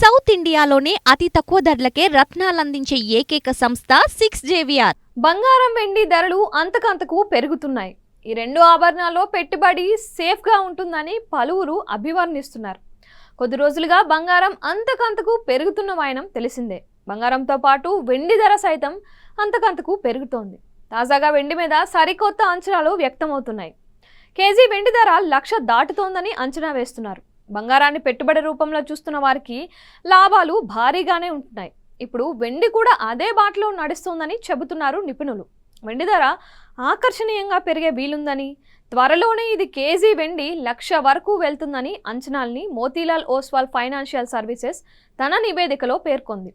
South ఇండియాలోనే అతి తక్కువ ధరలకే రత్నాలందించే ఏకైక సంస్థ 6JVR. బంగారం వెండి ధరలు అంతకంతకు పెరుగుతున్నాయి. ఈ రెండు ఆభరణాల్లో పెట్టుబడి సేఫ్గా ఉంటుందని పలువురు అభివర్ణిస్తున్నారు. కొద్ది రోజులుగా బంగారం అంతకంతకు పెరుగుతున్న వాయనం తెలిసిందే. బంగారంతో పాటు వెండి ధర సైతం అంతకంతకు పెరుగుతోంది. తాజాగా వెండి మీద సరికొత్త అంచనాలు వ్యక్తమవుతున్నాయి. కేజీ వెండి ధర 1,00,000 దాటుతోందని అంచనా వేస్తున్నారు. బంగారాన్ని పెట్టుబడి రూపంలో చూస్తున్న వారికి లాభాలు భారీగానే ఉంటున్నాయి. ఇప్పుడు వెండి కూడా అదే బాటలో నడుస్తోందని చెబుతున్నారు నిపుణులు. వెండి ధర ఆకర్షణీయంగా పెరిగే వీలుందని, త్వరలోనే ఇది కేజీ వెండి 1,00,000 వరకు వెళ్తుందని అంచనాల్ని మోతీలాల్ ఓస్వాల్ ఫైనాన్షియల్ సర్వీసెస్ తన నివేదికలో పేర్కొంది.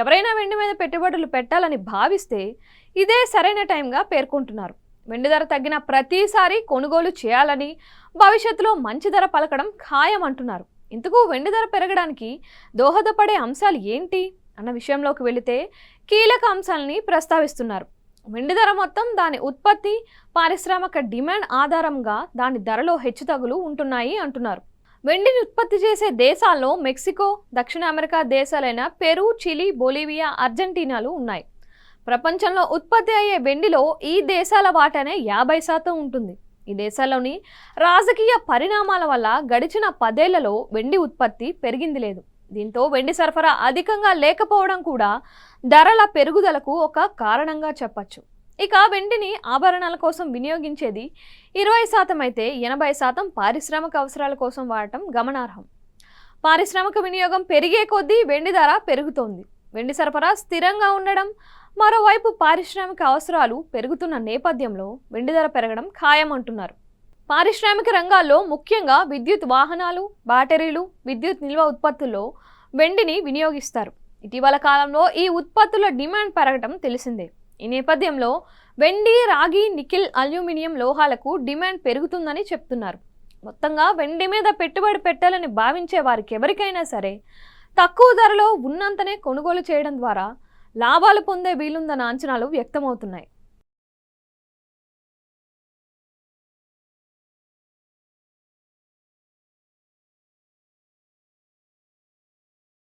ఎవరైనా వెండి మీద పెట్టుబడులు పెట్టాలని భావిస్తే ఇదే సరైన టైంగా పేర్కొంటున్నారు. వెండి ధర తగ్గిన ప్రతిసారి కొనుగోలు చేయాలని, భవిష్యత్తులో మంచి ధర పలకడం ఖాయం అంటున్నారు. ఇందుకు వెండి ధర పెరగడానికి దోహదపడే అంశాలు ఏంటి అన్న విషయంలోకి వెళితే కీలక అంశాలని ప్రస్తావిస్తున్నారు. వెండి ధర మొత్తం దాని ఉత్పత్తి, పారిశ్రామిక డిమాండ్ ఆధారంగా దాని ధరలో హెచ్చుతగ్గులు ఉంటున్నాయి అంటున్నారు. వెండిని ఉత్పత్తి చేసే దేశాల్లో మెక్సికో, దక్షిణ అమెరికా దేశాలైన పెరు, చిలీ, బొలీవియా, అర్జెంటీనాలు ఉన్నాయి. ప్రపంచంలో ఉత్పత్తి అయ్యే వెండిలో ఈ దేశాల వాటానే 50% ఉంటుంది. ఈ దేశాల్లోని రాజకీయ పరిణామాల వల్ల గడిచిన 10 ఏళ్లలో వెండి ఉత్పత్తి పెరిగింది లేదు. దీంతో వెండి సరఫరా అధికంగా లేకపోవడం కూడా ధరల పెరుగుదలకు ఒక కారణంగా చెప్పచ్చు. ఇక వెండిని ఆభరణాల కోసం వినియోగించేది 20% అయితే 80% పారిశ్రామిక అవసరాల కోసం వాడటం గమనార్హం. పారిశ్రామిక వినియోగం పెరిగే కొద్దీ వెండి ధర పెరుగుతోంది. వెండి సరఫరా స్థిరంగా ఉండడం, మరోవైపు పారిశ్రామిక అవసరాలు పెరుగుతున్న నేపథ్యంలో వెండి ధర పెరగడం ఖాయం అంటున్నారు. పారిశ్రామిక రంగాల్లో ముఖ్యంగా విద్యుత్ వాహనాలు, బ్యాటరీలు, విద్యుత్ నిల్వ ఉత్పత్తుల్లో వెండిని వినియోగిస్తారు. ఇటీవల కాలంలో ఈ ఉత్పత్తుల డిమాండ్ పెరగడం తెలిసిందే. ఈ నేపథ్యంలో వెండి, రాగి, నికెల్, అల్యూమినియం లోహాలకు డిమాండ్ పెరుగుతుందని చెప్తున్నారు. మొత్తంగా వెండి మీద పెట్టుబడి పెట్టాలని భావించే వారికి ఎవరికైనా సరే తక్కువ ధరలో ఉన్నంతనే కొనుగోలు చేయడం ద్వారా లాభాలు పొందే వీలుందన్న అంచనాలు వ్యక్తమవుతున్నాయి.